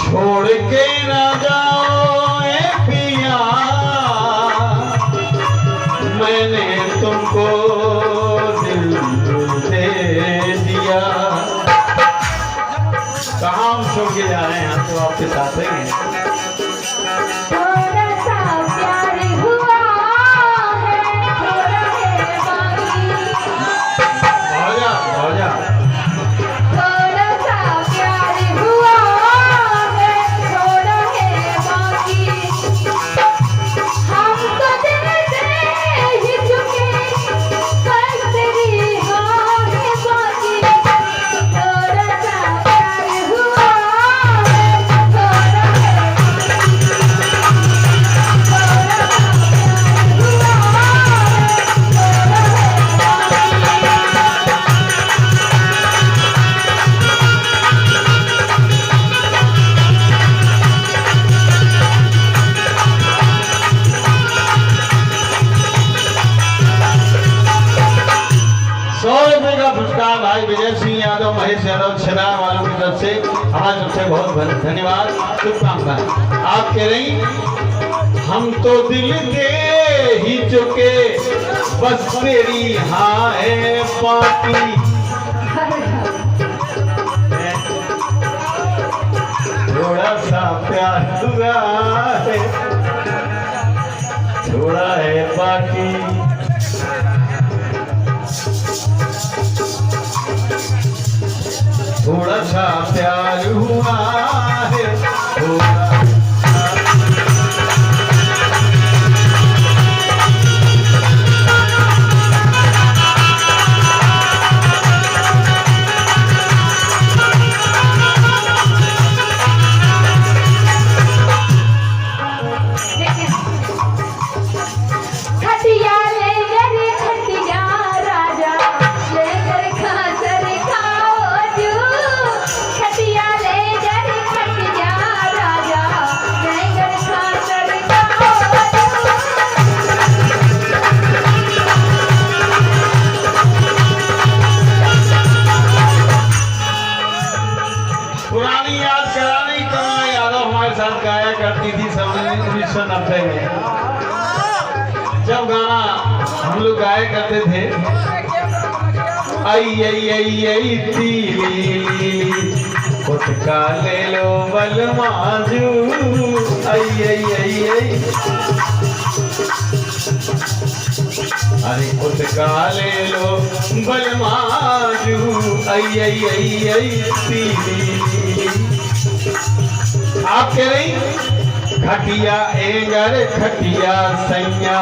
छोड़ के ना जाओ ए पिया, मैंने तुमको दिल दे दिया। कहाँ हम छोड़ के जा रहे हैं, हम तो आपके साथ हैं। भाई विजय सिंह यादव, महेश यादव, छना वालों की तरफ से हमारी तरफ से बहुत बहुत धन्यवाद, शुभकामनाएं। आप कह रही हम तो दिल दे ही चुके, बस तेरी हाँ है पार्टी। थोड़ा सा प्यार हुआ है, थोड़ा है बाकी। थोड़ा सा प्यार हुआ है, थोड़ा गाया करती थी सब 1990 में। जब गाना हम लोग गाया करते थे, आई आई आई आई तीली कुटका ले लो बलमाजू, आई आई आई आई अरे कुटका ले लो बलमाजू, आई आई आई आई तीली। आप कह रही खटिया एंगर खटिया सैया,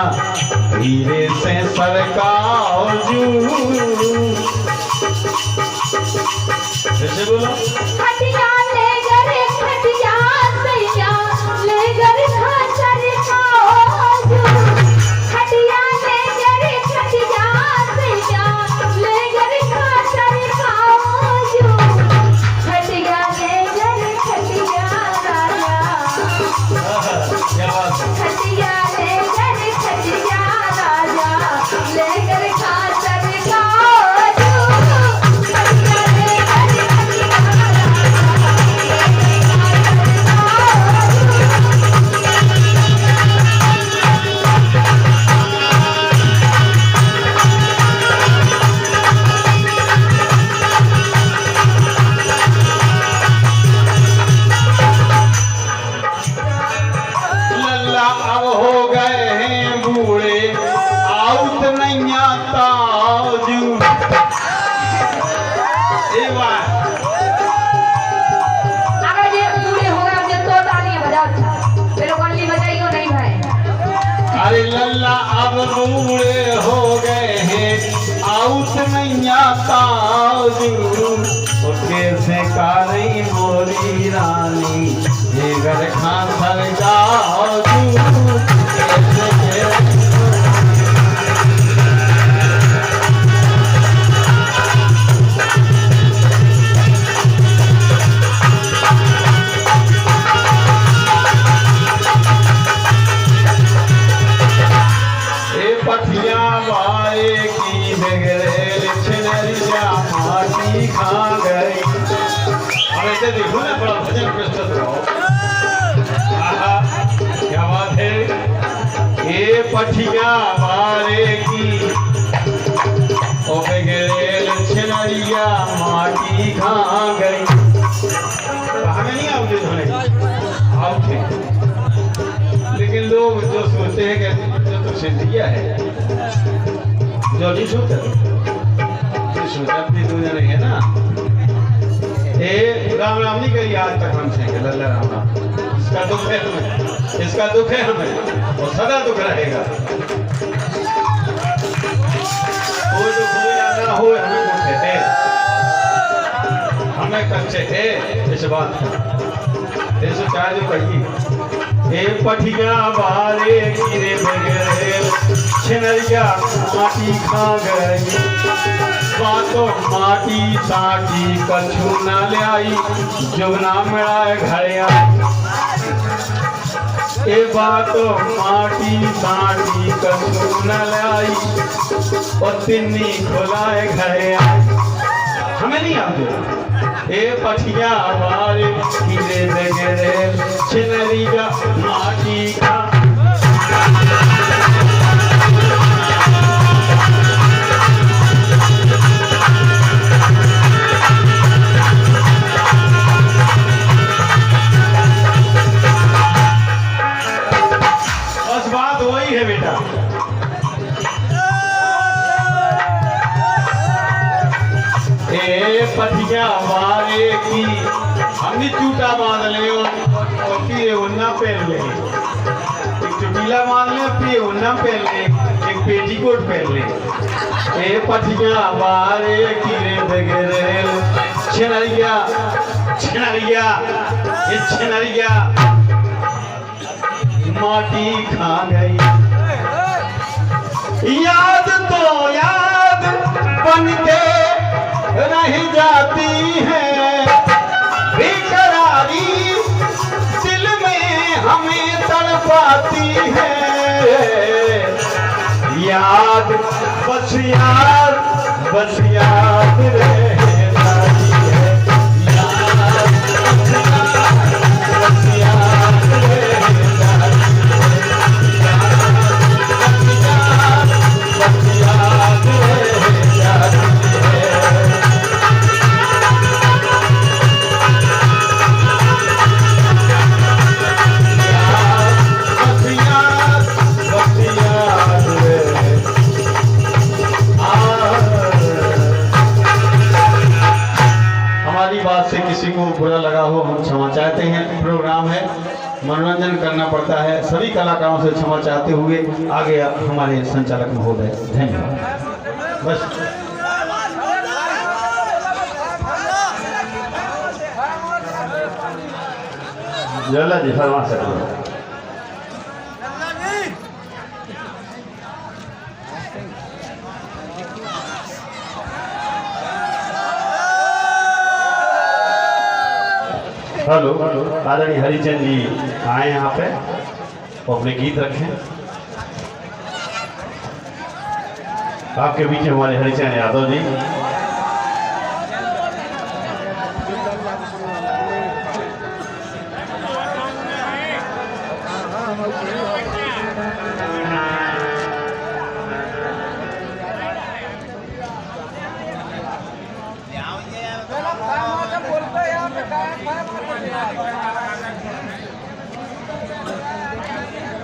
धीरे से सरकाओ जू। कैसे बोलो? खटिया लेगर खटिया सैया, लेगर सरकाओ जू। खटिया लेगर खटिया सैया, लेगर सरकाओ जू। खटिया लेगर खटिया खटिया लेकर खटिया राजा, लेकर खातर काजू। खटिया लेकर खटिया अब हो गए हैं बूढ़े, आउत नहीं आता जू। अगर ये बूढ़े हो गए मुझे तो तालियां बजा, मेरे को नहीं बजाइयो नहीं भाई। अरे लल्ला अब बूढ़े हो गए हैं, आउत नहीं आता जू। कैसे कारी मोरी रानी, ये घर खान सर जाओ जू। पठिया बाए की बगैर छिनरिया माटी खा गई। अब ऐसे देखो ना, बड़ा भजन प्रस्तुत हो। पठिया बारे की ओ बेगरेल छिनरिया माटी खा गई। हमें नहीं आओगे धोने आओ थे, लेकिन लोग जो सोचते हैं कि जो तो सिद्धिया है जो नहीं सोचते सोचा अपनी दो जने है ना। ए राम राम नहीं करी आज तक हमसे लल्ला राम राम। इसका दुख है हमें, इसका दुख है हमें और सदा दुख रहेगा। कोई दुख हो या ना हो हमें दुख है, हमें कच्चे थे इस बात ऐसे चाहे जो कही। ए पठिया बारे गिरे बगैर छिनरिया माटी खा गई। बातो माटी साटी कछु न ले आई जुगना मिलाए घड़िया। ए बातो माटी साटी कछु न ले आई और तिन्नी खुलाए घड़िया। हमें नहीं आते। ए पठिया बारे गिरे बगैर छिनरिया माटी खा। बस बात वही है बेटा। ए पठिया वाले की हमने चूटा बांध ले और फिर उन्ना पहन ले, एक चुटीला बांध ले फिर उन्ना पहन ले, एक पेटीकोट पहन ले। ए पठिया वाले की रे बगैर छिनरिया छिनरिया ये छिनरिया माटी खा गई। याद तो याद बनके रह जाती है, बेकरारी दिल में हमें तड़पाती है। याद बस याद रह जाती है। याद बस याद रह जाती बात से किसी को बुरा लगा हो हम क्षमा चाहते हैं। प्रोग्राम है, मनोरंजन करना पड़ता है। सभी कलाकारों से क्षमा चाहते हुए आगे हमारे संचालक महोदय धन्यवाद। बस जला जी फरमा सकते। हेलो, आदरणीय हरिचंद जी आए यहाँ पे और अपने गीत रखें। आपके बीच हमारे हरिचंद यादव जी।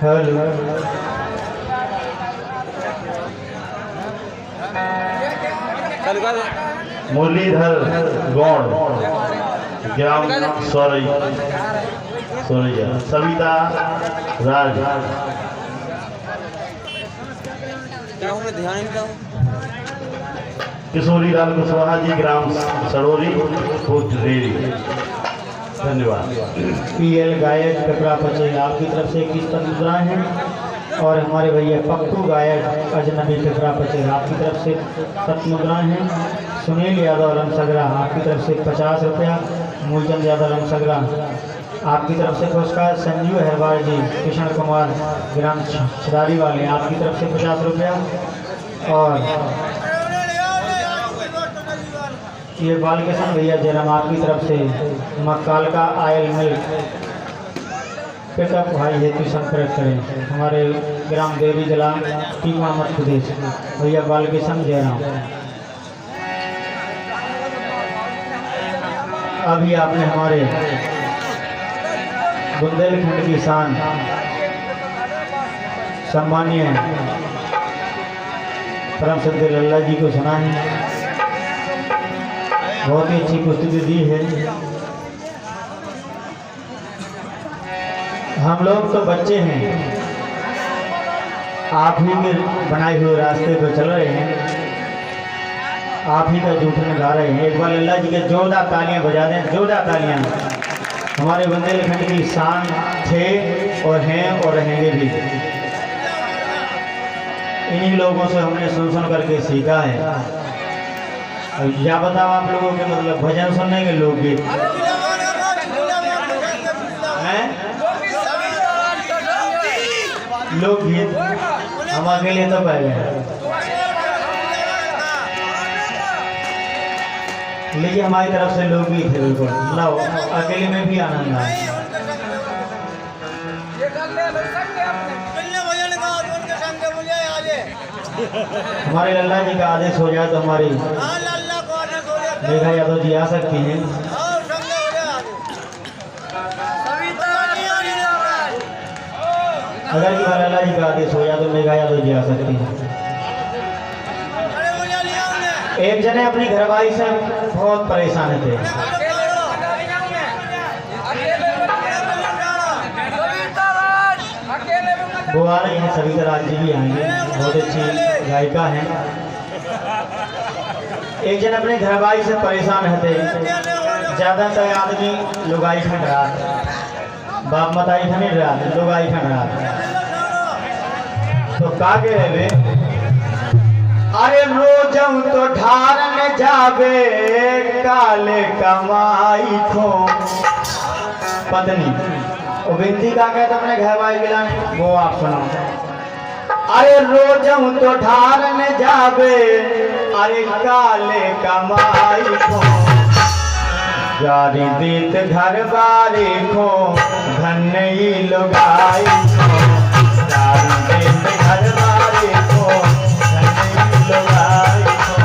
हेलो, मुरलीधर गौड़ ग्राम सोरैया, सविता राज, किशोरी लाल कुशवाहा जी ग्राम सड़ोरी रेरी। धन्यवाद। पीएल गायक कपड़ा पचे आपकी तरफ से 21 पद मुद्राएं हैं और हमारे भैया पप्पू गायक अजनबी कपड़ा पचे आपकी तरफ से 7 मुद्राएं हैं। सुनील यादव रमसगरा आपकी तरफ से 50 रुपया। मूलचंद यादव रमसगरा आपकी तरफ से पुरस्कार। संजीव हेरवार जी किशन कुमार ग्राम छदारी वाले आपकी तरफ से 50 रुपया। और ये बालकिशन भैया जयराम आपकी तरफ से मक्काल का आयल मिल्क पिता भाई हेतु संपर्क करें। हमारे ग्राम देवी जिला टीमा मध्य प्रदेश भैया बाल किशन जयराम। अभी आपने हमारे बुंदेलखंड की शान सम्मानीय परम सिद्ध लल्ला जी को सुना है। बहुत ही अच्छी प्रस्तुति दी है। हम लोग तो बच्चे हैं, आप ही के बनाए हुए रास्ते पर चल रहे हैं, आप ही का जूठन गा रहे हैं। एक बार लल्ला जी के जोरदार तालियां बजा दें, जोरदार तालियां। हमारे बुंदेलखंड की शान थे और हैं और रहेंगे भी। इन्हीं लोगों से हमने सुन करके सीखा है। अब क्या बताओ आप लोगों के मतलब भजन सुनने के लोकगीत हैं, लोकगीत हम अकेले तो पहले हैं। लीजिए हमारी तरफ से लोकगीत है, बिल्कुल लाओ, अकेले में भी आनंद आए। हमारे लल्ला जी का आदेश हो जाए तो हमारी मेघा यादव जी आ सकती हैं। अगर की बार लल्ला जी का आदेश हो जाए तो मेघा यादव जी आ सकती हैं। एक जने अपनी घरवाली से बहुत परेशान थे। वो आ रही हैं, सविता राज जी भी आएंगे, बहुत अच्छी गायिका हैं। एक जन अपने घरवाली से परेशान रहते, ज़्यादातर आदमी लुगाई खंड रहा, बाप मताई खंड रहा, लुगाई खंड रहा। तो का के रे, अरे रोजम तो ढारन जाबे काले कमाई खो। पत्नी और बिंदी का कहता अपने घरवाली गिलाने, वो आप सुनो। अरे रोजम तो ढारन जाबे अरे काले कमाई खो। जारी दीत घर बारी खो धन ही लुगाई खो। जारी दीत घर बारी खो धन ही लुगाई खो।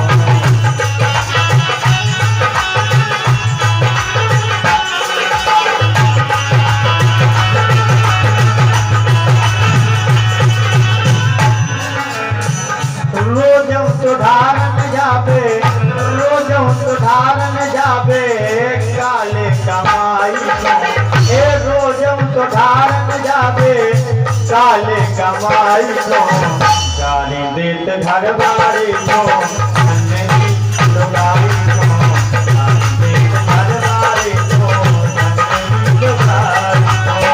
रोजम तो ढारन जाबे, रोजम तो ढारन जाबे काले कमाई खो। ए रोजम तो ढारन जाबे काले कमाई खो। गाली देत घर बारी खो धन ही लुगाई खो। गाली देत घर बारी खो धन ही लुगाई खो।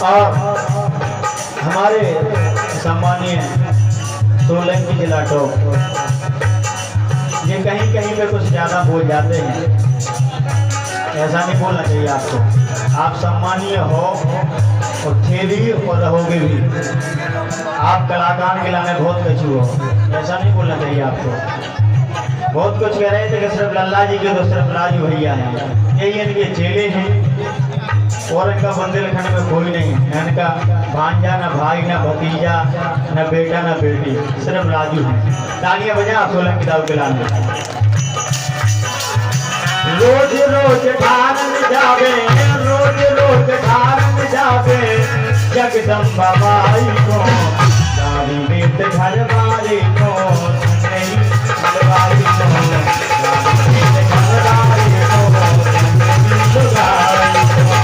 और हमारे सम्मानीय सोलंकी जिला टॉप ये कहीं कहीं पे कुछ ज़्यादा बोल जाते हैं, ऐसा नहीं बोलना चाहिए आपको। आप सम्मानीय हो और थे भी और रहोगे भी। आप कलाकार के लाने बहुत कछु हो, ऐसा नहीं बोलना चाहिए आपको। बहुत कुछ कह रहे थे कि सिर्फ लल्ला जी के तो सिर्फ राजू भैया हैं, यही इनके चेले हैं और इनका बुंदेलखंड में कोई नहीं है। इनका भांजा न भाई न भतीजा न बेटा न बेटी, सिर्फ राजू है। तालियां बजा आप सोलंकी दाऊ के लाने। रोज रोज ढारन जावे, रोज रोज ढारन जावे जगदम्बा माई को। गाली देत घर बारी को नहीं लुगाई को। गाली देत घर बारी को नहीं लुगाई को।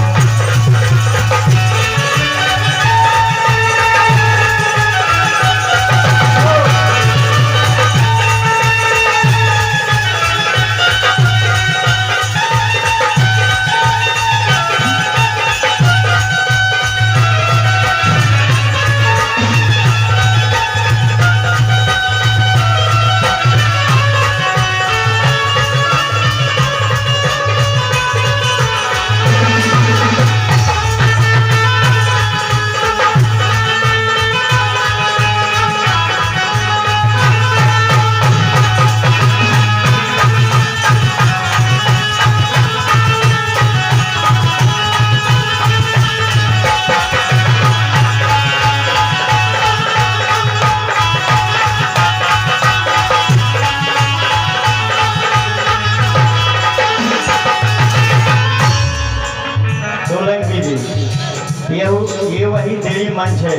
मंच है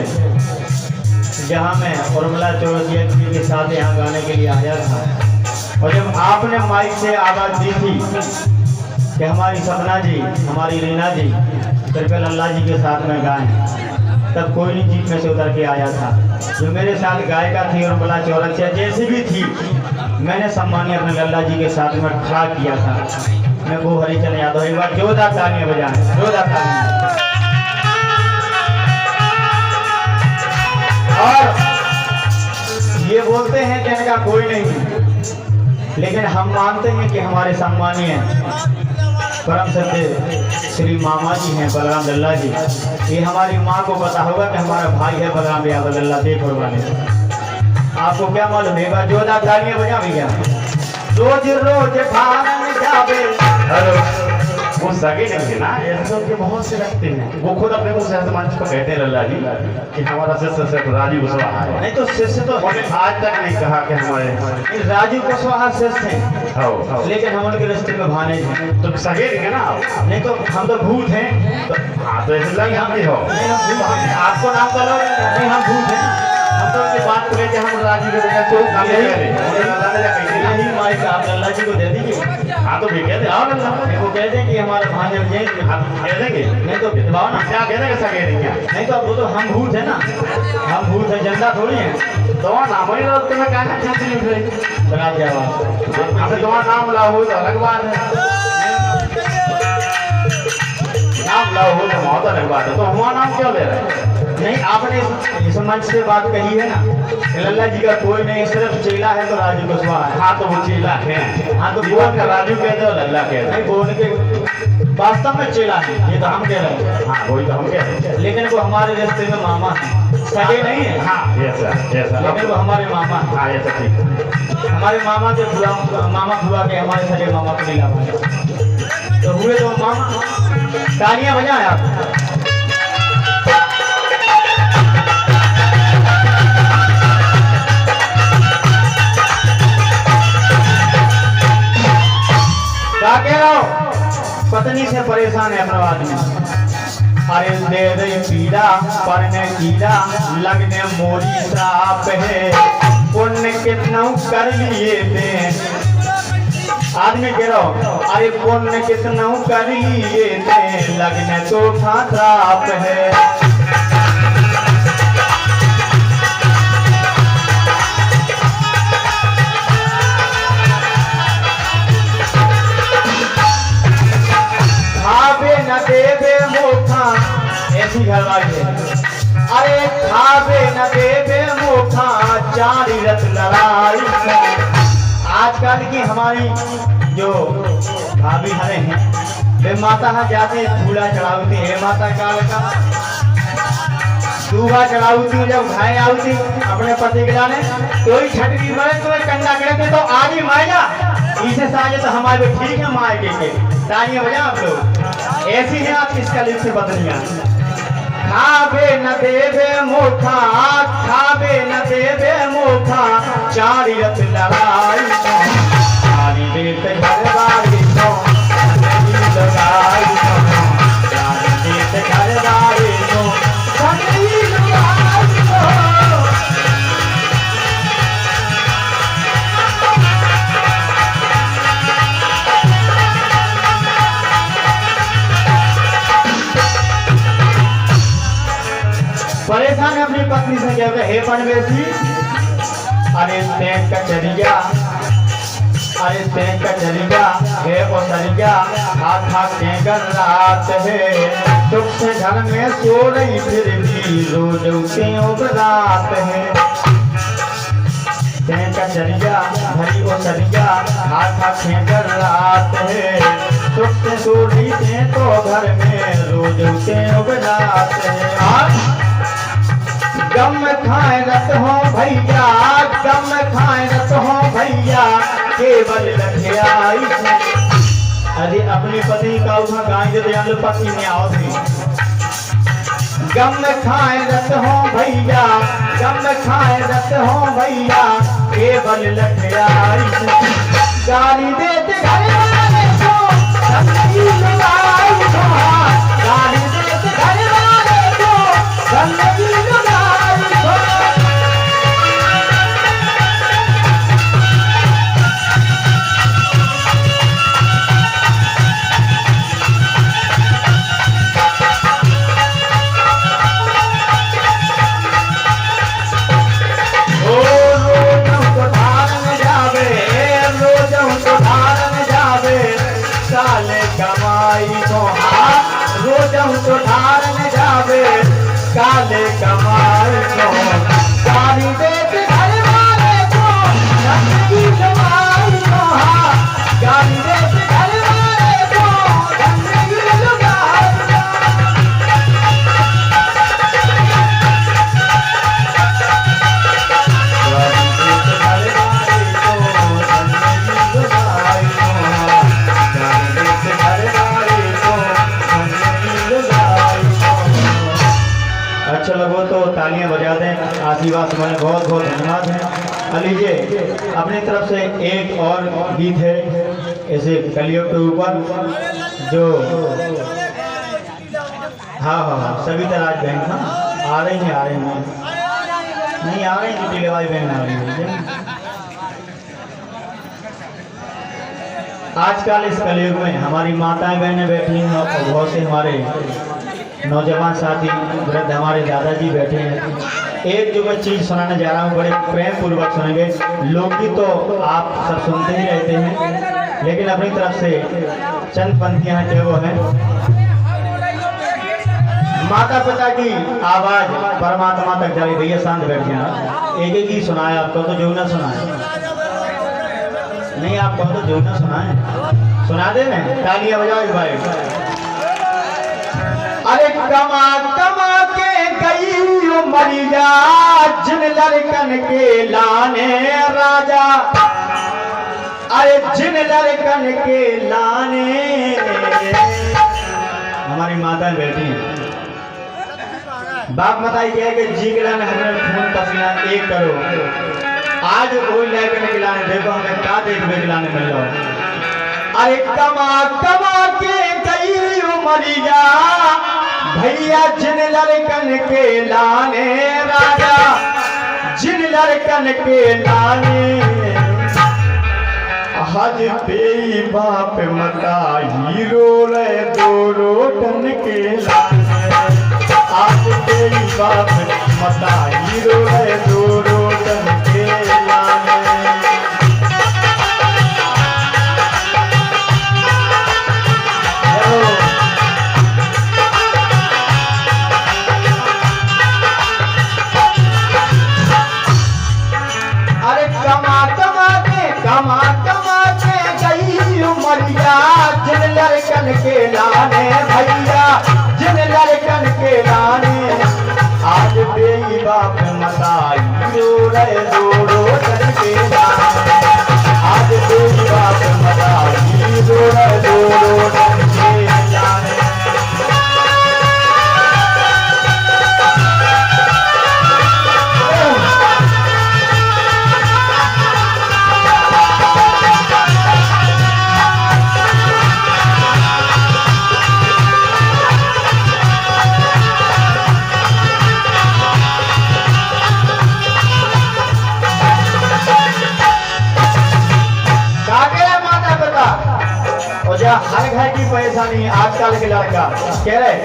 जहाँ मैं उर्मिला चौरसिया जी के साथ यहाँ गाने के लिए आया था, और जब आपने माइक से आवाज़ दी थी कि हमारी सपना जी, हमारी रीना जी कृपया लल्ला जी के साथ में गाएं, तब कोई नहीं जीप में से उतर के आया था। जो मेरे साथ गायिका थी उर्मिला चौरसिया जैसी भी थी, मैंने सम्मानीय अपने लल्ला जी के साथ में खड़ा किया था। मैं वो हरिचंद यादव, एक बार जोरदार तालियां बजाएं, जोरदार तालियां। और ये बोलते हैं कि इनका कोई नहीं, लेकिन हम मानते हैं कि हमारे सम्मानीय परम सत्य श्री मामा जी हैं बलराम लल्ला जी। ये हमारी माँ को पता होगा कि हमारा भाई है बलराम यादव लल्ला देख वाले। आपको क्या मालूम है? बार जोरदार तालियां बजा भैया। रोज रोज भागन जावे, हेलो, वो सगे नहीं थे ना, ऐसे तो उनके बहुत से लगते हैं। वो खुद अपने मुंह से ऐसे मंच पर कहते हैं लल्ला जी कि हमारा शिष्य सिर्फ राजीव कुशवाहा है। नहीं तो शिष्य तो उन्होंने आज तक नहीं कहा कि हमारे राजीव कुशवाहा शिष्य हैं, हो लेकिन हम उनके रिश्ते में भाने हैं। तो सगे नहीं है ना आप? नहीं तो हम तो भूत हैं। हाँ तो ऐसे लग हम भी हो। नहीं हम भूत हैं। आपको नाम करो, नहीं हम भूत हैं। हम तो उनकी बात करें कि हम राजीव के बजाय तो काम यही माइक आप लल्ला जी को दे दीजिए। हाँ तो भी कहते आओ लल्ला, वो कह दें कि हमारे भाने हैं, हम कह देंगे। नहीं तो भिजवाओ ना। क्या कह देंगे सगे नहीं है? नहीं तो वो तो हम भूत है ना, हम भूत है, जनता थोड़ी है। तो नाम ही रोज तुम्हें कहना चाहती नहीं बना क्या बात? हमें तुम्हारा नाम लाओ तो अलग बात है, नाम लाओ हो तो बहुत अलग बात है। तो हमारा नाम क्यों ले रहे हैं? नहीं, आपने इस मंच से बात कही है ना, लल्ला जी का कोई नहीं, सिर्फ चेला है तो राजू कुशवाहा है। हाँ तो वो चेला है। हाँ तो बोल का राजू कहते हो लल्ला कहते नहीं, बोल के वास्तव में चेला है, ये तो हम कह रहे हैं। हाँ वही तो हम कहते हैं। लेकिन वो हमारे रिश्ते में मामा है, सगे नहीं है। हाँ ऐसा लेकिन वो हमारे मामा है। हाँ ऐसा ठीक। हमारे मामा के मामा हुआ के हमारे सगे मामा को लीला भाई तो हुए तो मामा। तालियां बजाएं आप। क्या कह रहा हूँ? पत्नी से परेशान है अपना आदमी। अरे दे दे पीड़ा परने कीड़ा लगने मोरी श्राप है, पुण्य कितना कर लिए थे। आदमी कह रहा हूँ अरे पुण्य कितना कर लिए थे, लगने तो था श्राप है। खावे न देवे मोखा, ऐसी घरवाली है। अरे खावे न देवे मोखा, चारी रत लड़ाई। आजकल की हमारी जो भाभी हरे हैं, वे माता जाते फूला चढ़ाती है, माता काल का दूबा चढ़ाती, जब घाय आती अपने पति के जाने तो ही छटकी मरे तो कंडा करते तो आज ही माया इसे साजे तो हमारे ठीक है माए के तालियां बजा आप लोग। ऐसी है आप इसका लिख से बदलियां। खावे न देवे मोखा, खावे न देवे मोखा, चारी रत लड़ाई। चारी देत घरवाली तो नहीं लगाई, चारी देत घरवाली तो नहीं लगाई। परेशान है अपनी पत्नी से, क्या हे पनवेशी अरे तैं कचरिया, अरे तैं कचरिया हे ओसरिया, आखा के कर रात है, सुख से घर में सो रही फिर भी रोज उसे रात है। तैं कचरिया भरी ओसरिया, आखा के कर रात है, सुख से सो रही थे तो घर में रोज उसे रात है। गम खाए रत हो भैया, गम खाए रत हो भैया, केवल रखे आई। अरे अपनी पत्नी का उठा गाय दे दयालु पत्नी में आओ थी। गम खाए रत हो भैया, गम खाए रत हो भैया, केवल रखे आई। गाली देते घर वाले को गंदगी लगाई, गाली देते घर वाले को गंदगी तो ढार न जावे काले कमाल को सारी देख घर वाले को गंदगी कमाल को गाली देख घर वाले को गंदगी लुगाई अच्छा लगो तो तालियां बजा दें, आशीर्वाद तुम्हारे बहुत बहुत धन्यवाद है। लीजिए अपनी तरफ से एक और गीत है ऐसे कलियों के ऊपर जो हाँ सविता राज बहन ना आ रही हैं नहीं आ रही हैं टिलेवाई बहन आ रही है। आजकल इस कलयुग में हमारी माताएं बहनें बैठी हैं और बहुत से हमारे नौजवान साथी वृद्ध हमारे दादाजी बैठे हैं। एक जो मैं चीज़ सुनाने जा रहा हूँ बड़े प्रेम पूर्वक सुनेंगे। लोकगीत तो आप सब सुनते ही रहते हैं, लेकिन अपनी तरफ से चंद पंक्तियाँ जो वो हैं माता पिता की आवाज परमात्मा तक जारी। भैया शांत बैठ गया। एक ही सुनाया आपको तो जो ना सुनाए नहीं, आपको तो जो ना सुनाए सुना दे ना। तालियां बजाओ भाई। अरे कमा कमा के गई उमरिया जिन लड़कन के लाने राजा, अरे जिन लड़कन के लाने। हमारी माता बैठी है, बाप बताई क्या है कि जी के लाने हमें खून पसीना एक करो। आज कोई लड़कन के लाने देखो हमें क्या देखने के लाने मिल रहा। अरे कमा कमा के गई उमरिया भैया जिन लड़कन के लाने राजा, जिन लड़कन के लाने। हज पे बाप मता हीरो रे दो रोटन के लाने। आज पे बाप मता हीरो रे दो रोटन के लाने। कमा कमा के गई उमरिया जिन लड़कन के लाने भैया जिन लड़कन के लाने। आज बेई बाप मताई रे दो रोटन के लाने। आज बेई बाप मताई रे दो रोटन के लाने। हर घर की परेशानी आजकल के लड़का कह रहे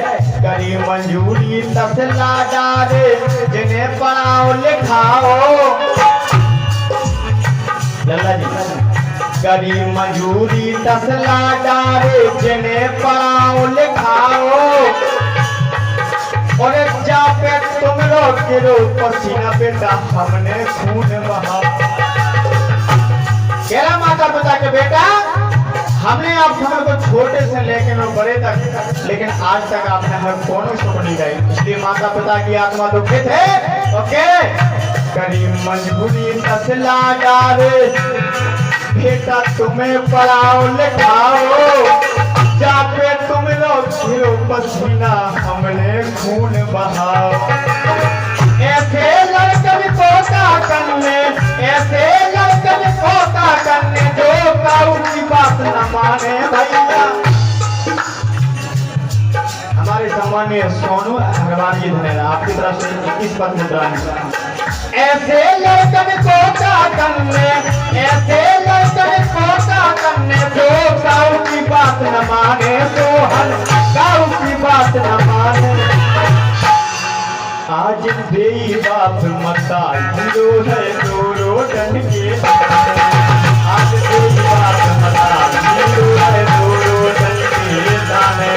करी मंजूरी तसला डाले जिन्हें पढ़ाओ लिखाओ। लल्ला जी करी मंजूरी तसला डाले जिन्हें पढ़ाओ लिखाओ। और जा पे तुम लोग गिरो पसीना बेटा हमने खून बहा। कह रहा माता पिता के बेटा हमने आप समय को छोटे से लेकर बड़े तक, लेकिन आज तक आपने हर कोनो सुख नहीं गई। इसलिए माता पिता की आत्मा दुखित है। ओके करी मजबूरी तसला डाले बेटा तुम्हें पढ़ाओ लिखाओ। जाके तुम लोग खिलो पसीना हमने खून बहाओ। ऐसे लड़कन को का करने, ऐसे लड़कन को का करने जो काऊ की बात न माने भैया। हमारे सम्मानीय सोनू अग्रवाल जी धन्यवाद आपकी तरफ से 21 पद मुद्रा है। ऐसे लड़कन को का करने, ऐसे लड़कन को का करने जो काऊ की बात न माने। सोहन काऊ की बात न माने। आज बेई बाप मता हीरो है दो रोटन के। आज बेई बाप मता हीरो है दो रोटन के दाने।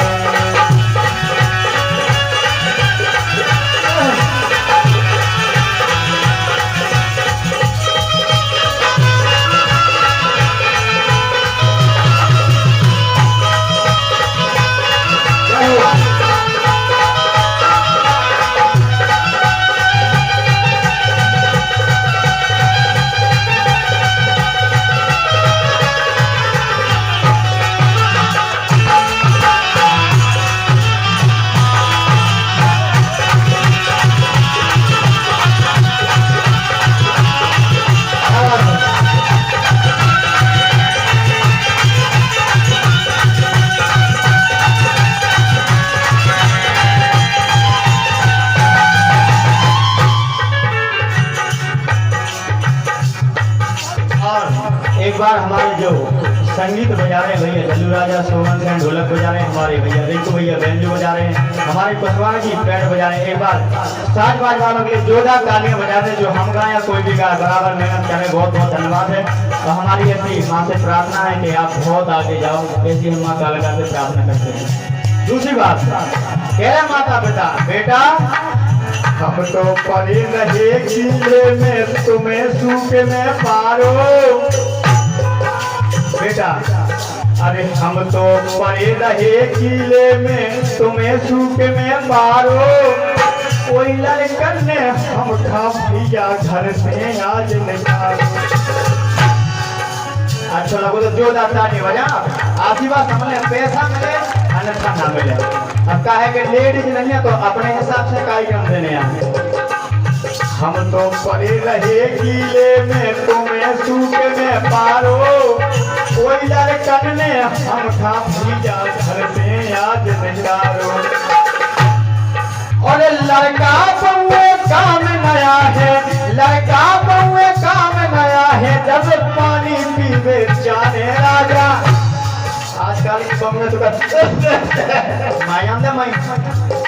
बार हमारे जो संगीत बजा रहे हैं भैया जल्लू राजा सोमन सेन ढोलक बजा रहे हैं, हमारे भैया रिंकू भैया बैंजो बजा रहे हैं, हमारे कुशवाहा जी पैड बजा रहे हैं। एक बार साज बाज वालों के लिए जोरदार तालियां बजा दें। जो हम गाएं या कोई भी गाए बराबर मेहनत करें। बहुत बहुत धन्यवाद है। और हमारी ऐसी माँ से प्रार्थना है कि आप बहुत आगे जाओ, ऐसी हम माँ कालिका से प्रार्थना करते हैं। दूसरी बात कह रहे माता पिता, बेटा हम तो पड़े रहे किले में, तुम्हें सूखे में पारो। बेटा अरे हम तो पड़े रहे किले में, तुम्हें सूखे में पारो। कोई लड़कन ने हम खा लिया घर से आज निकालो। अच्छा लगो तो जोरदार ताली बजा। आशीर्वाद समझ पैसा मिले अन्यथा ना मिले। अब क्या है कि लेडीज नहीं है तो अपने हिसाब से कार्यक्रम देने आए। हम तो पड़े रहे किले में, तुम्हें सूखे में पारो। कोई लड़कन ने हम खा लिया घर से आज निकालो। और लड़का बउए काम नया है, लड़का बउए काम नया है, जब पानी पीवे जाने राजा। आजकल बउए तो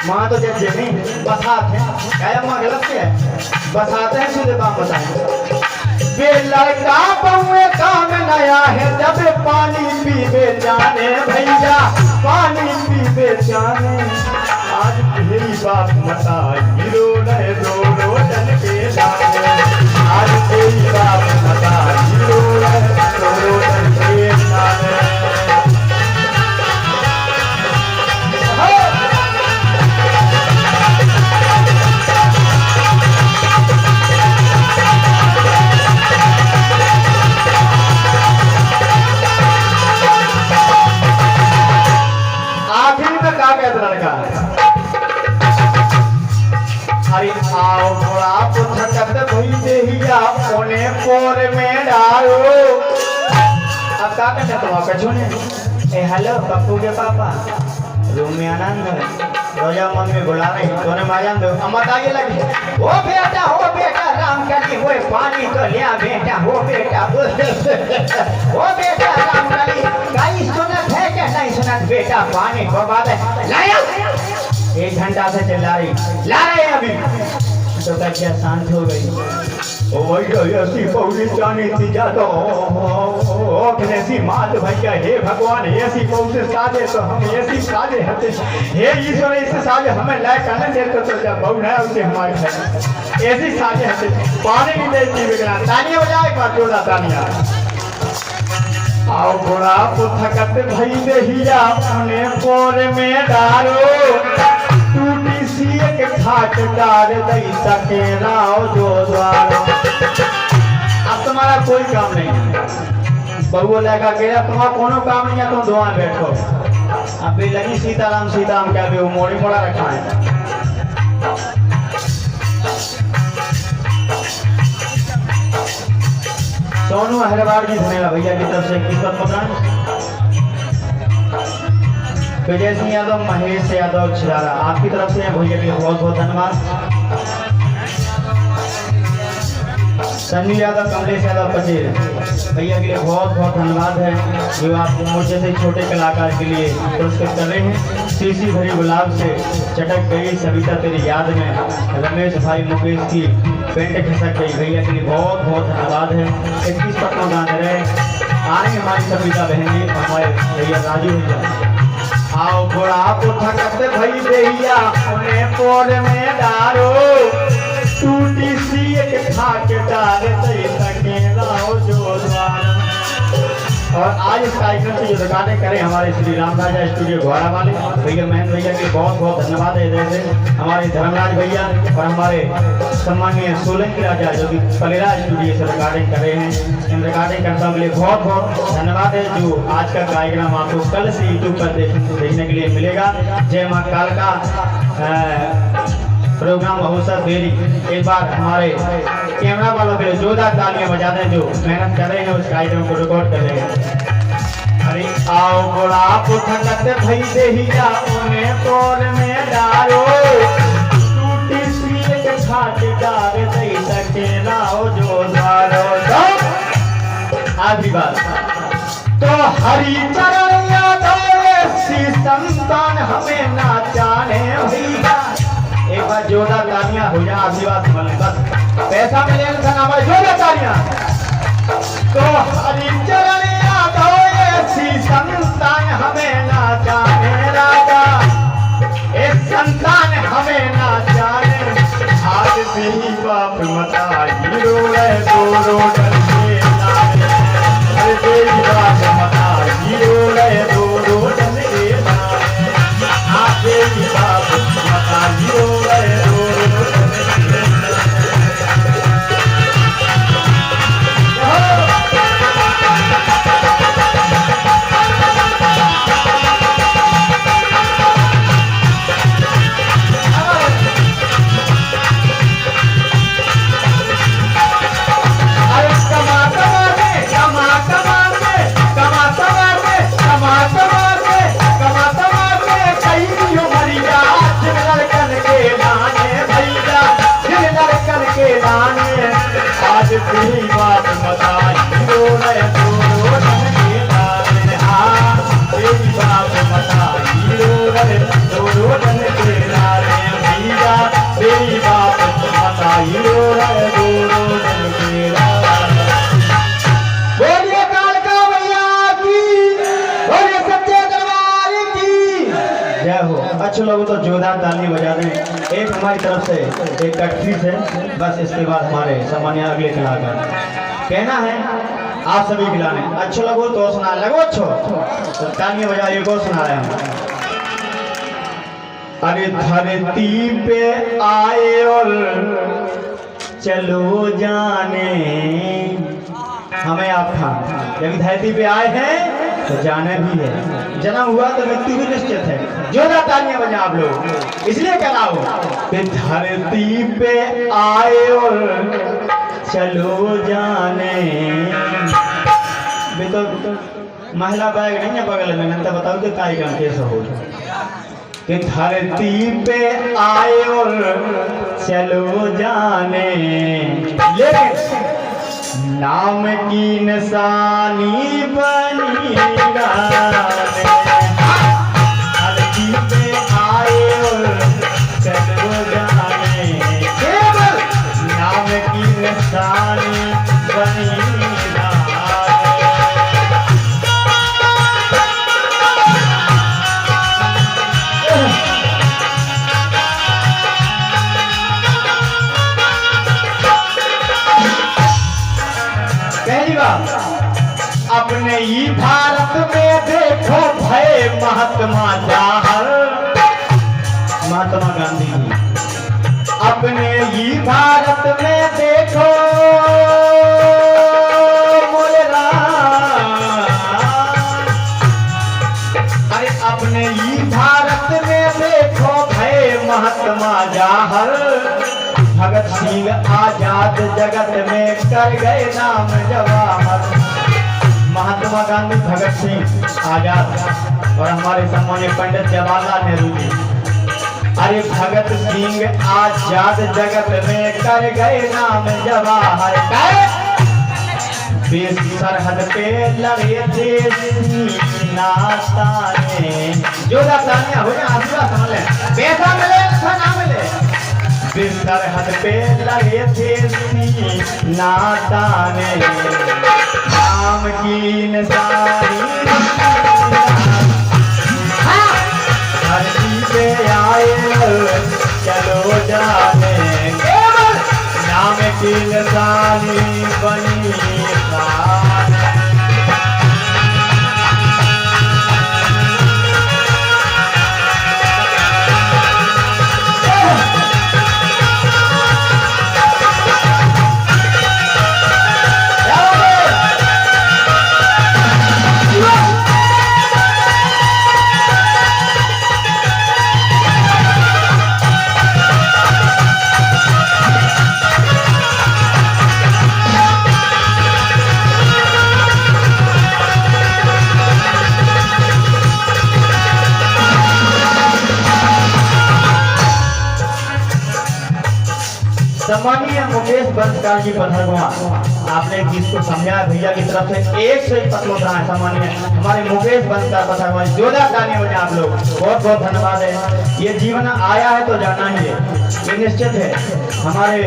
माँ तो जब जेबी बसाते हैं, क्या माँ गलत है, बसाते हैं सुधे बाप बताएं। वे लड़का बउए काम नया है, जब पानी पीवे जाने भैया, पानी पीवे जाने। आज तेरी बात मता हीरो रहे रो रो जन के लाने। आज तेरी बात मता हीरो रहे रो रो जन के लाने। आखिर में क्या कहता लड़का, अरे आओ बड़ा पुछकत भई देहिया ओने पोर में डालो। अब क्या कहते तुम कछु ने ए हेलो पप्पू के पापा रूम में आनंद रोजा मम्मी बुला रही तूने माजन दो। हम बताइए लगे ओ बेटा राम कली होए पानी तो लिया बेटा हो बेटा ओ बेटा राम कली कहीं सुनत है क्या नहीं सुनत बेटा पानी को बात है लाया। एक घंटा से चिल्ला रही ला रहे अभी तो क्या शांत हो गई। ओ भैया ऐसी पौड़ी जानी थी जा तो ऐसी मात भैया हे भगवान ऐसी पौड़ी साजे तो हम ऐसी साजे हते हे ईश्वर ऐसे साजे हमें लायक आने देते तो जब बहु है उसे हमारे घर ऐसी साजे हते पानी नहीं देती बिगड़ा। तालियां बजाओ एक बार जोरदार तालियां। आओ बड़ा पुथकत भई देहिया ओने पोर में डारो। टूटी सी एक खाट डाल दई सके राव जो द्वारो। अब तुम्हारा कोई काम नहीं है, बबुआ लगा के तुम्हारा कोनो काम नहीं है, तुम दुआ में बैठो। अब भी लगी सीताराम सीताराम क्या भी वो मोड़ी मोड़ा रखा है। सोनू अहरवार जी धन्यवाद भैया की तरफ से किस्मत पकड़ान। विजय सिंह यादव, महेश यादव छिरारा आपकी तरफ से भैया के लिए बहुत बहुत धन्यवाद। संजू यादव, कमलेश यादव पटेल भैया के लिए बहुत बहुत धन्यवाद है जो आप मुझे से छोटे कलाकार के लिए पुरस्कृत कर रहे हैं। सीसी भरी गुलाब से चटक गई सविता तेरी याद में, रमेश भाई मुकेश की पेंट खिसक गई भैया के लिए बहुत बहुत धन्यवाद है। 21 पत्रों गाने रहे आएंगे हमारी सविता बहनी हमारे भैया राजू भैया। आओ बड़ा पुथकत भई देहिया ओने पोर में डारो। टूटी सी एक खाट डाल दई सके राव जो द्वार। और आज इस कार्यक्रम से जो रिकॉर्डिंग करें हमारे श्री राम राजा स्टूडियो घोड़ा वाले भैया महेंद्र भैया के बहुत बहुत धन्यवाद है। जैसे हमारे धर्मराज भैया और हमारे सम्मानीय सोलंकी राजा जो कि पलेरा स्टूडियो से रिकॉर्डिंग कर रहे हैं, इन रिकॉर्डिंग कर्ताओं के लिए बहुत बहुत धन्यवाद है। जो आज का कार्यक्रम आपको कल से यूट्यूब पर देखने के लिए मिलेगा। जय माँ कालिका प्रोग्राम अवसर देरी। एक बार हमारे कैमरा वालों के लिए जोरदार तालियां बजा दें जो मेहनत कर रहे हैं उस कार्यक्रम को रिकॉर्ड कर रहे हैं। अरे आओ बड़ा पुथकत भई देहिया ओने पोर में डारो। टूटी सी एक खाट डाल दई सके राव जो द्वारो। आज भी बात हरि चरण यादव ऐसी संतान हमें ना जाने भैया। एक बार जोरदार तालियां हो जाए, आशीर्वाद मिले, बस पैसा मिलेगा ना भाई, जोरदार तालियां। तो हरि चरण यादव ऐसी संतान हमें ना जाने राजा, एक संतान हमें ना जाने। आज भी बाप मता हीरो है दो रोडन के लाने, अरे तेरी बाप मता हीरो है दो रोडन के लाने। आज तेरी बाप मता हीरो है दो रोडन के लाने। आज भी बात मता हीरो है दो रोडन के लाने। हाँ तेरी बात मता हीरो है दो रोडन के लाने भैया, तेरी बात मता हीरो है दो रोडन के लाने। बोलिए कालका भैया की, बोलिए सच्चे दरबार की जय हो। अच्छे लोग तो जोरदार ताली बजा दें एक हमारी तरफ से, एक कटफी से, बस इसके बाद हमारे सामान्य अगले कलाकार कहना है आप सभी खिलाने। अच्छे लगो तो सुना, लगो अच्छो तो तालियां बजाइए को सुना रहे हम। अरे धरती पे आए और चलो जाने, हमें आप था जब धरती पे आए हैं तो जाना भी है, जन्म हुआ तो मृत्यु भी निश्चित है। जोरदार तालियां बजा आप लोग, इसलिए कह रहा हूं कि धरती पे आए और चलो जाने। तो महिला बैग नहीं है बगल में, नहीं तो बताओ कि कार्यक्रम कैसे हो कि धरती पे आए और चलो जाने, लेकिन नाम की निशानी बनी जाने। धरती पे आए और चलो जाने, केवल नाम की निशानी बनी जाने। पहली बात, अपने ही भारत में देखो भय महात्मा जवाहर, महात्मा गांधी जी। अपने ही भारत में देखो मोरे राम, अरे अपने ही भारत में देखो भय महात्मा जवाहर। भगत सिंह आजाद जगत में कर गए नाम जवाहर। महात्मा गांधी, भगत सिंह आजाद और हमारे सम्मानीय पंडित जवाहरलाल नेहरू जी। अरे भगत सिंह आजाद जगत में कर गए नाम जवाहर। सरहद पे लड़े थे नाताने, जो दातानिया हो जाए आशीर्वाद समझ ले, पैसा मिले अच्छा ना मिले। सरहद पे लगे थे नाताने, नाम की निशानी धरती पे आए चलो जाने, केवल नाम की निशानी बनी जाने। सम्मानीय मुकेश बंसकार जी पथरगुआ, आपने एक चीज को समझाया भैया की तरफ से 1 से 1 पत्र है। सम्मानीय हमारे मुकेश बंसकार पथरगुआ, जोरदार तालियां बजाएं आप लोग, बहुत बहुत धन्यवाद है। ये जीवन आया है तो जाना ही है, ये निश्चित है। हमारे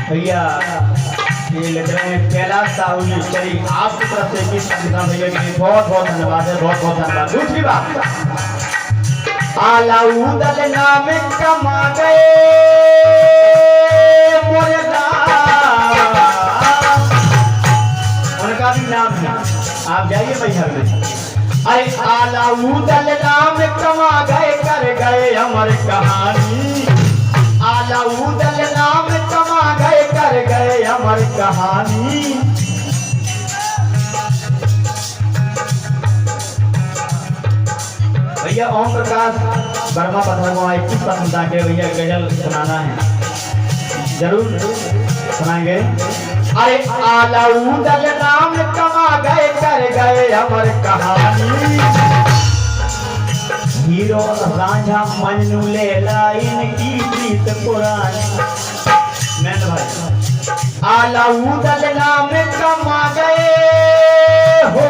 भैया ये लिख रहे हैं कैलाश साहू, चलिए आपकी तरफ से किस भैया के लिए बहुत बहुत धन्यवाद है, बहुत बहुत धन्यवाद। दूसरी बात, आलाउदल नाम कमा गए मोरे राम, उनका भी नाम है, आप जाइए भैया में। अरे आलाउदल नाम कमा गए, कर गए अमर कहानी, आलाउदल नाम कमा गए, कर गए अमर कहानी। भैया ओम प्रकाश वर्मा पथरगुआ 21 पसंदा के भैया गजल सुनाना है, जरूर सुनाएंगे। अरे आलाउदल नाम कमा गए, कर गए अमर कहानी, हीरो रांझा मजनू लैला इनकी प्रीत पुरानी। मैं भाई आलाउदल नाम कमा गए हो,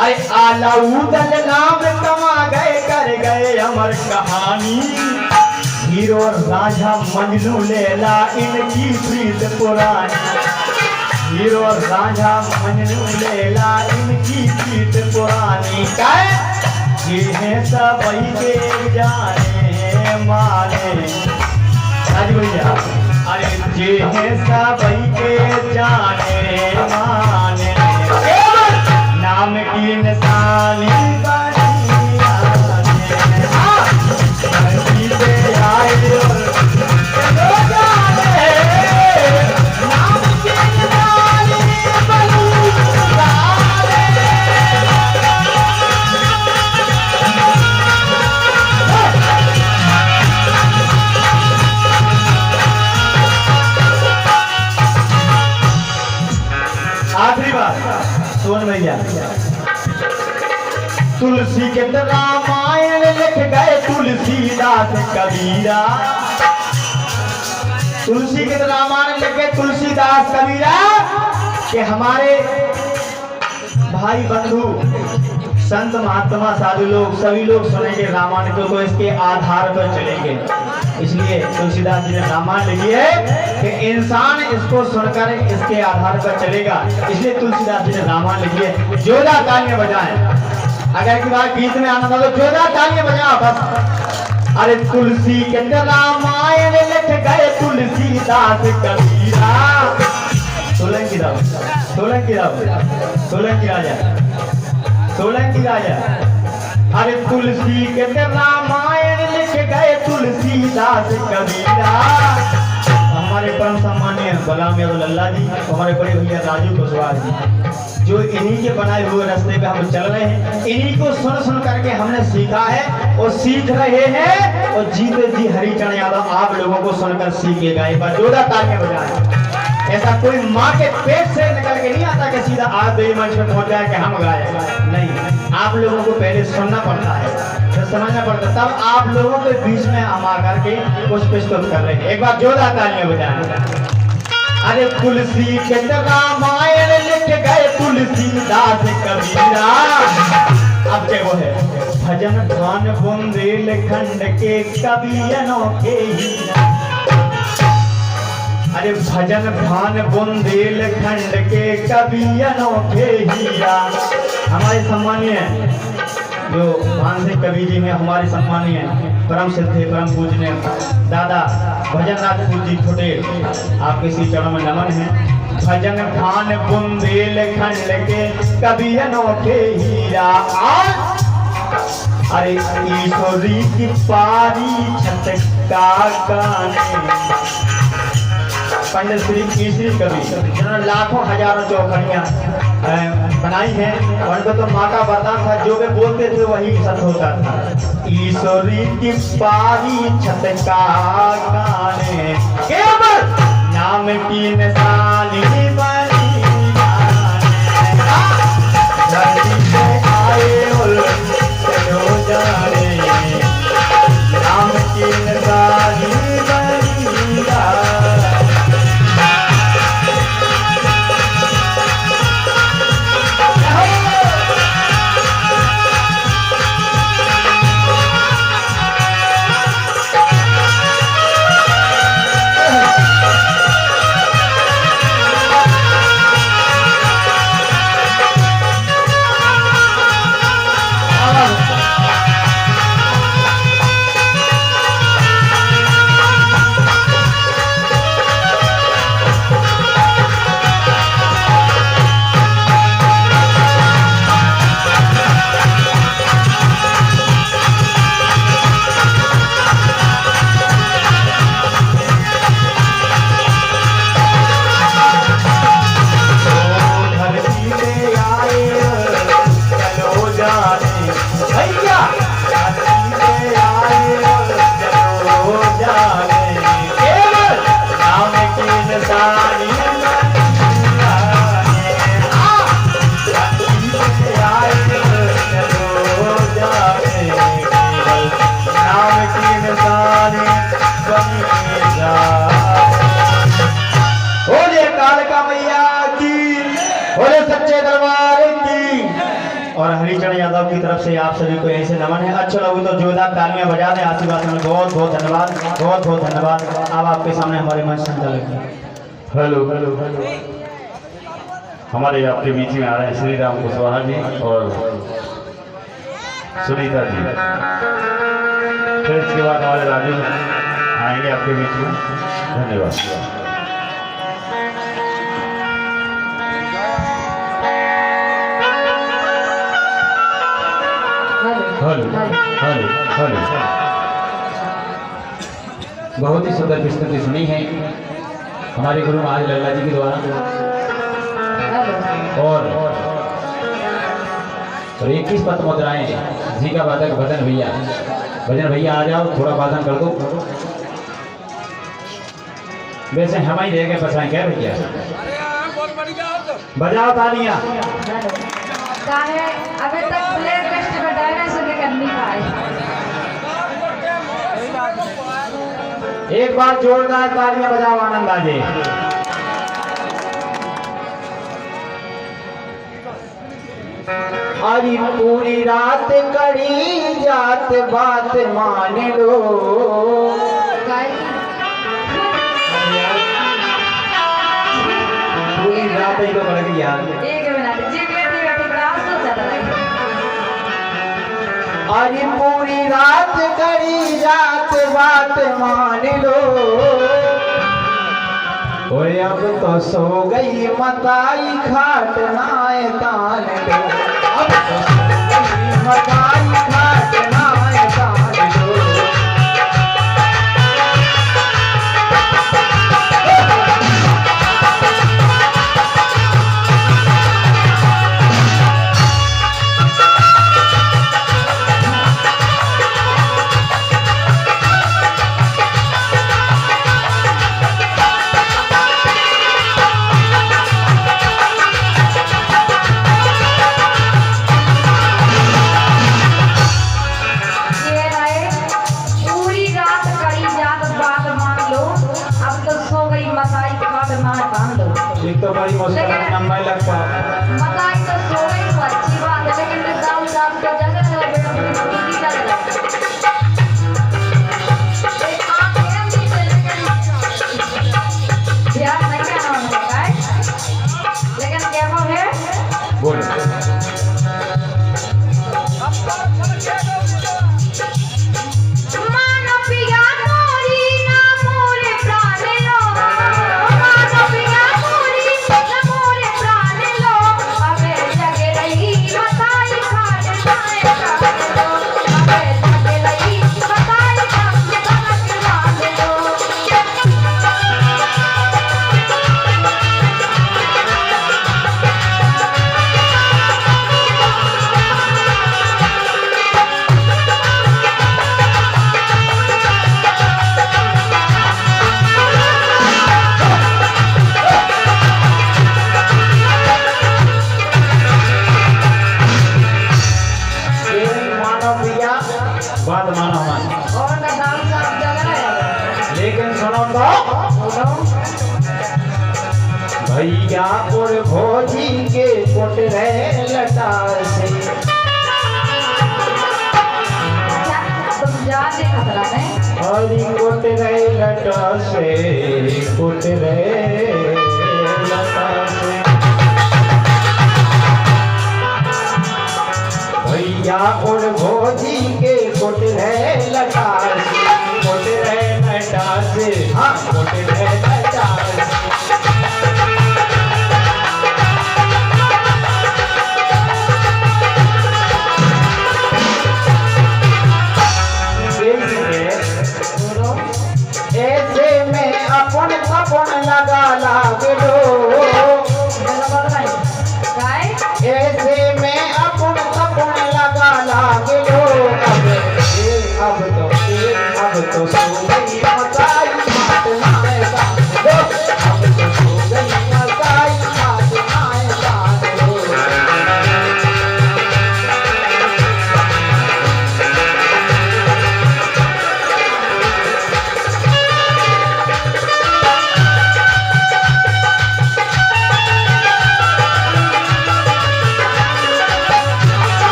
अरे आलाउदल नाम कमा गए, कर गए अमर कहानी, हीरो रांझा मजनू लैला इनकी प्रीत पुरानी, हीरो रांझा मजनू लैला इनकी प्रीत पुरानी। ये है सबई के जाने माने, राज भैया अरे ये है सबई के जाने माने, नाम की निशानी बनी आए नाम की निशानी बनी। आखिरी बात सुन भैया, तुलसी के रामायण लिख गए तुलसीदास कबीरा, तुलसी के रामायण लिख गए तुलसीदास कबीरा, कि हमारे भाई बंधु संत महात्मा साधु लोग सभी लोग सुनेंगे रामायण को तो इसके आधार पर चलेंगे। इसलिए तुलसीदास जी ने रामायण लिखी है कि इंसान इसको सुनकर इसके आधार पर चलेगा, इसलिए तुलसीदास जी ने रामायण लिखी है। जोरदार तालियां बजाएं, अगर की बात गीत में आना था तो जोरदार तालियां बजाओ बस। अरे तुलसी के रामायण लिख गए तुलसीदास कबीरा, सोलंकी राजा, अरे तुलसी के रामायण लिख गए तुलसीदास कबीरा। हमारे परम सम्मानीय गुलाम यादव लल्ला जी, हमारे बड़े भैया राजू कुशवाहा जी, जो इन्हीं के बनाए हुए रास्ते पे हम चल रहे हैं, इन्हीं को सुन सुन करके हमने सीखा है और सीख रहे हैं, और जीते जी हरिचरण यादव आप लोगों को सुनकर सीखेगा। एक बार जोरदार तालियां बजाएं। ऐसा कोई माँ के पेट से निकल के नहीं आता कि सीधा आज देवी मंच में पहुंच जाए कि हम गाए, नहीं, आप लोगों को पहले सुनना पड़ता है, फिर समझना पड़ता है, तब आप लोगों के बीच में हम आकर के कुछ प्रस्तुत कर रहे हैं। एक बार जोरदार तालियां बजाएं। अरे तुलसी के रामायण लिख गए तुलसीदास कबीरा। अब क्या वो है, भजन भान बुंदेलखंड के कवि अनोखे हीरा। अरे भजन भान बुंदेलखंड के कवि अनोखे हीरा। हमारे सम्मानीय जो भान सिंह कवि जी हैं, हमारे सम्मानीय परम सिद्ध परम पूजनीय दादा भजन राजपूत जी छोटे, आपके श्री चरणों में नमन है। भजन भान बुंदेलखंड के कवि अनोखे हीरा। अरे ईश्वरी की पारी छत का गाने, पंडित श्री केसरी कवि जिन्होंने लाखों हजारों चौखड़ियां बनाई हैं, और उनको तो माँ का वरदान था, जो वे बोलते थे वही सत्य होता था। ईश्वरी की पारी छत का गाने, केवल नाम की निशानी बनी आए और हरिचरण यादव की तरफ से आप सभी को यहीं से नमन है। अच्छा लगे तो जोरदार तालियां बजा दें, आशीर्वाद में बहुत बहुत धन्यवाद, बहुत बहुत धन्यवाद। अब आपके सामने हमारे मंच संचालक हैं। हेलो हेलो हमारे आपके बीच में आ रहे हैं श्री राम कुशवाहा जी और सुनीता जी। फिर इसके बाद हमारे राजू आएंगे आपके बीच में। धन्यवाद। हेलो हेलो हेलो बहुत ही सुंदर प्रस्तुति सुनी है हमारे गुरु महाराज लल्ला जी के द्वारा। और 21 पद मुद्राएं जी का वादक भजन भैया आ जाओ, थोड़ा वादन कर दो। वैसे हम ही रह गए बसाएं क्या भैया, बजाओ तालियां। अभी तक प्लेयर लिस्ट में डायना से करनी पाए। एक बार जोरदार तालियां बजाओ, आनंद आ जाए। अरे पूरी रात कड़ी जात बात मान लो, पूरी रात ही तो बढ़ गई यार। अरे पूरी रात कड़ी जात बात मान लो, ओए अब तो सो गई मताई खाट नाए तान लो, अब तो सो गई मताई खाट नाए तान लो। एक तो भाई नंबर लगता है मताई तो सो गई तो अच्छी बात है, लेकिन दाऊ साहब को जगह है बेटा मुझे लग रहा है आप एम नहीं चलेगा ध्यान नहीं करना होता है, लेकिन क्या है बोलो। बात मानो और दाऊ साहब जगह है, लेकिन सुनो तो भैया और भोजी के कोट रहे लटा से, तुम जाते खतरा में हरी कोट रहे लटा से, कोट रहे लटा से। भैया और भोजी के कोट रहे लटा से, कोट रहे लटा से, हाँ कोट रहे लटा से। ऐसे में अपन अपन लगा लागलो, ऐसे में अपन अपन लगा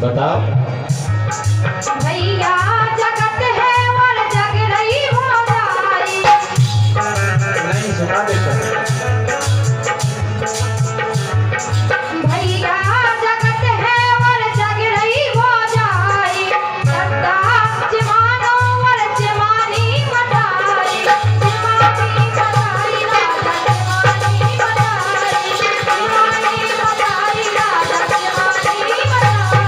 बताओ। भैया जगत है और जग रही हो जाई। नहीं सुना देता। भैया जगत है और जग रही हो जाई। सत्ता चिमानो और चिमानी बताई। चिमानी बताई राजा चिमानी बताई। चिमानी बताई राजा चिमानी बताई।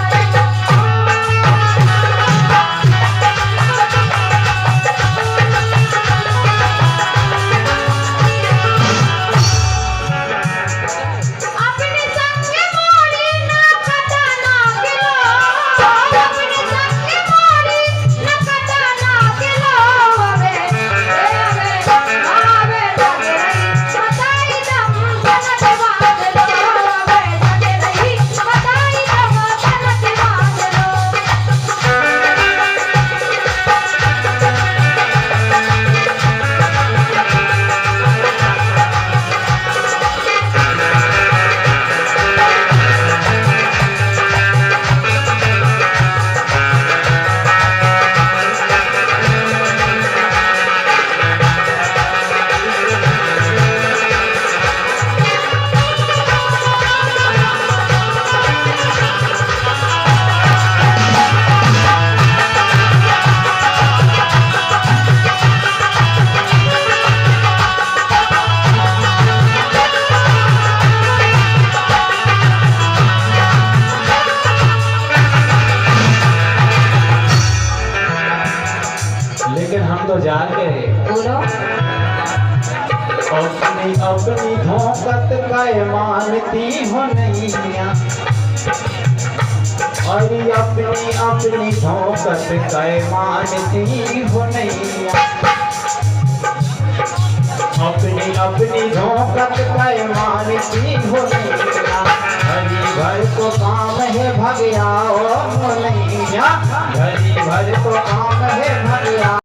अपने संग मोरी ना कटा ना गिलो। अपने संग मोरी ना कटा ना गिलो। आवे जगे रही बताई दम तनत बांध लो। आवे जगे रही बताई दम तनत बांध लो। लेकिन हम तो जान गए बोलो अपनी अपनी धोखत का मानती हो नैया। अरे अपनी अपनी धोखत का मानती हो नैया। अपनी अपनी धोखत का मानती हो नैया। हरी भर को काम है भगया ओ नैया। हरी भर को काम है भगया।